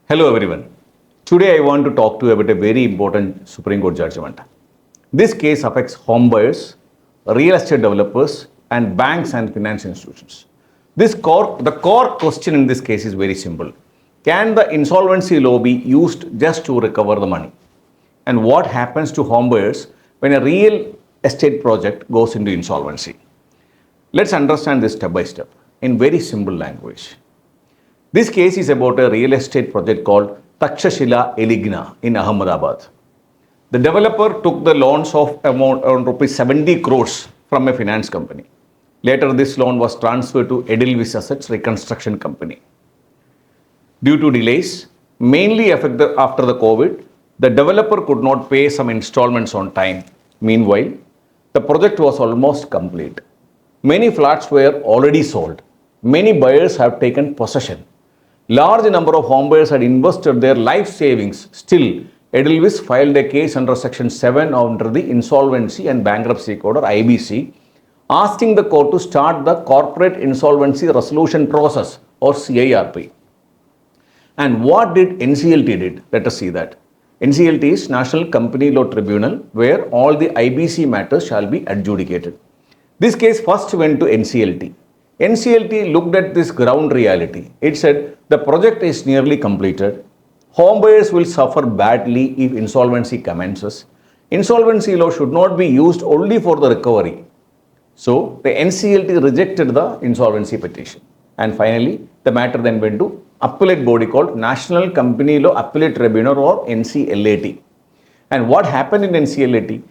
Hello everyone. Today I want to talk to you about a very important Supreme Court judgment. This case affects home buyers, real estate developers and banks and financial institutions. The core question in this case is very simple. Can the insolvency law be used just to recover the money? And what happens to home buyers when a real estate project goes into insolvency? Let's understand this step by step in very simple language. This case is about a real estate project called Takshashila Eligna in Ahmedabad. The developer took the loans of around rupees 70 crores from a finance company. Later, this loan was transferred to Edelweiss Assets Reconstruction Company. Due to delays, mainly after the COVID, the developer could not pay some installments on time. Meanwhile, the project was almost complete. Many flats were already sold. Many buyers have taken possession. Large number of homebuyers had invested their life savings. Still, Edelweiss filed a case under Section 7 under the Insolvency and Bankruptcy Code or IBC, asking the court to start the Corporate Insolvency Resolution Process or CIRP. And what did NCLT did? Let us see that. NCLT is National Company Law Tribunal, where all the IBC matters shall be adjudicated. This case first went to NCLT. NCLT looked at this ground reality. It said the project is nearly completed. Homebuyers will suffer badly if insolvency commences. Insolvency law should not be used only for the recovery. So the NCLT rejected the insolvency petition. And finally, the matter then went to appellate body called National Company Law Appellate Tribunal or NCLAT. And what happened in NCLAT?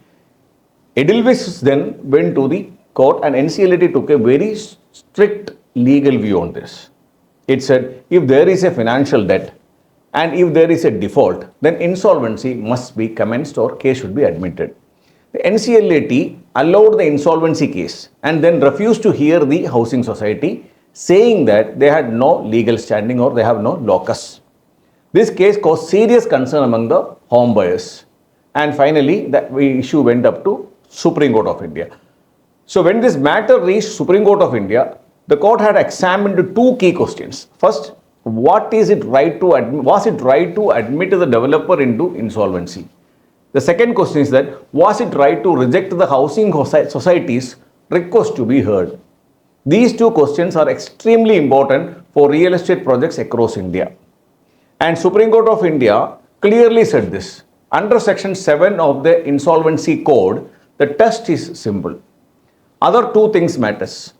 Edelweiss then went to the court and NCLAT took a very strict legal view on this. It said if there is a financial debt and if there is a default, then insolvency must be commenced or case should be admitted. The NCLAT allowed the insolvency case and then refused to hear the housing society, saying that they had no legal standing or they have no locus. This case caused serious concern among the home buyers. And finally, the issue went up to Supreme Court of India. So when this matter reached Supreme Court of India, the court had examined two key questions. First, was it right to admit the developer into insolvency? The second question is that was it right to reject the housing society's request to be heard? These two questions are extremely important for real estate projects across India. And Supreme Court of India clearly said this. Under Section 7 of the Insolvency Code, the test is simple. Only two things matters.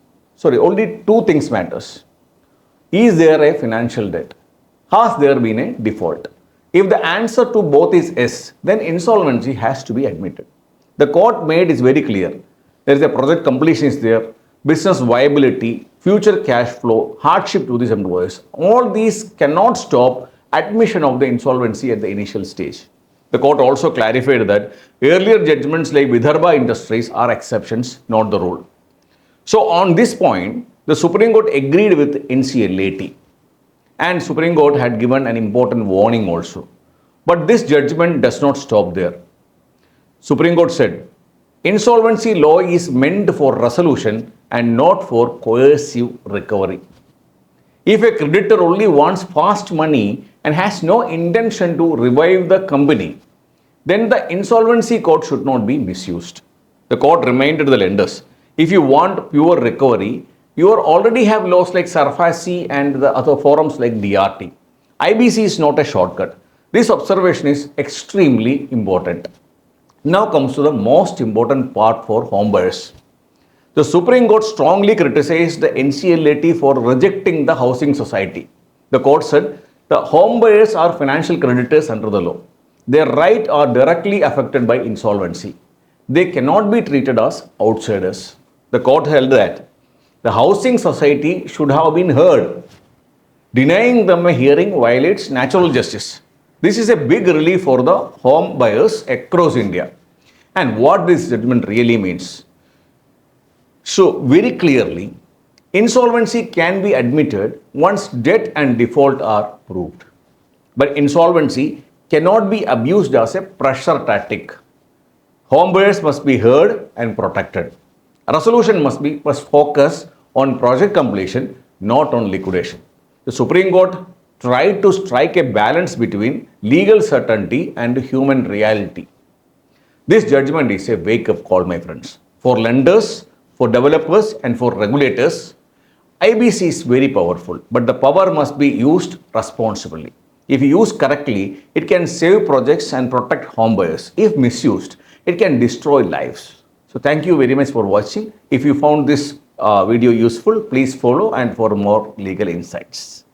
Is there a financial debt? Has there been a default? If the answer to both is yes, then insolvency has to be admitted. The court made is very clear. There is a project completion is there, business viability, future cash flow, hardship to these employers. All these cannot stop admission of the insolvency at the initial stage. The court also clarified that earlier judgments like Vidarbha Industries are exceptions, not the rule. So on this point, the Supreme Court agreed with NCLAT and Supreme Court had given an important warning also. But this judgment does not stop there. Supreme Court said, insolvency law is meant for resolution and not for coercive recovery. If a creditor only wants fast money and has no intention to revive the company, then the insolvency court should not be misused. The court reminded the lenders, if you want pure recovery, you already have laws like SARFAESI and the other forums like DRT. IBC is not a shortcut. This observation is extremely important. Now comes to the most important part for homebuyers. The Supreme Court strongly criticized the NCLAT for rejecting the housing society. The court said the homebuyers are financial creditors under the law. Their rights are directly affected by insolvency. They cannot be treated as outsiders. The court held that the housing society should have been heard. Denying them a hearing violates natural justice. This is a big relief for the home buyers across India. And what this judgment really means. So very clearly, insolvency can be admitted once debt and default are proved. But insolvency cannot be abused as a pressure tactic. Homebuyers must be heard and protected. Resolution must focus on project completion, not on liquidation. The Supreme Court tried to strike a balance between legal certainty and human reality. This judgment is a wake up call, my friends. For lenders, for developers, and for regulators, IBC is very powerful, but the power must be used responsibly. If used correctly, it can save projects and protect homebuyers. If misused, it can destroy lives. So, thank you very much for watching. If you found this video useful, please follow and for more legal insights.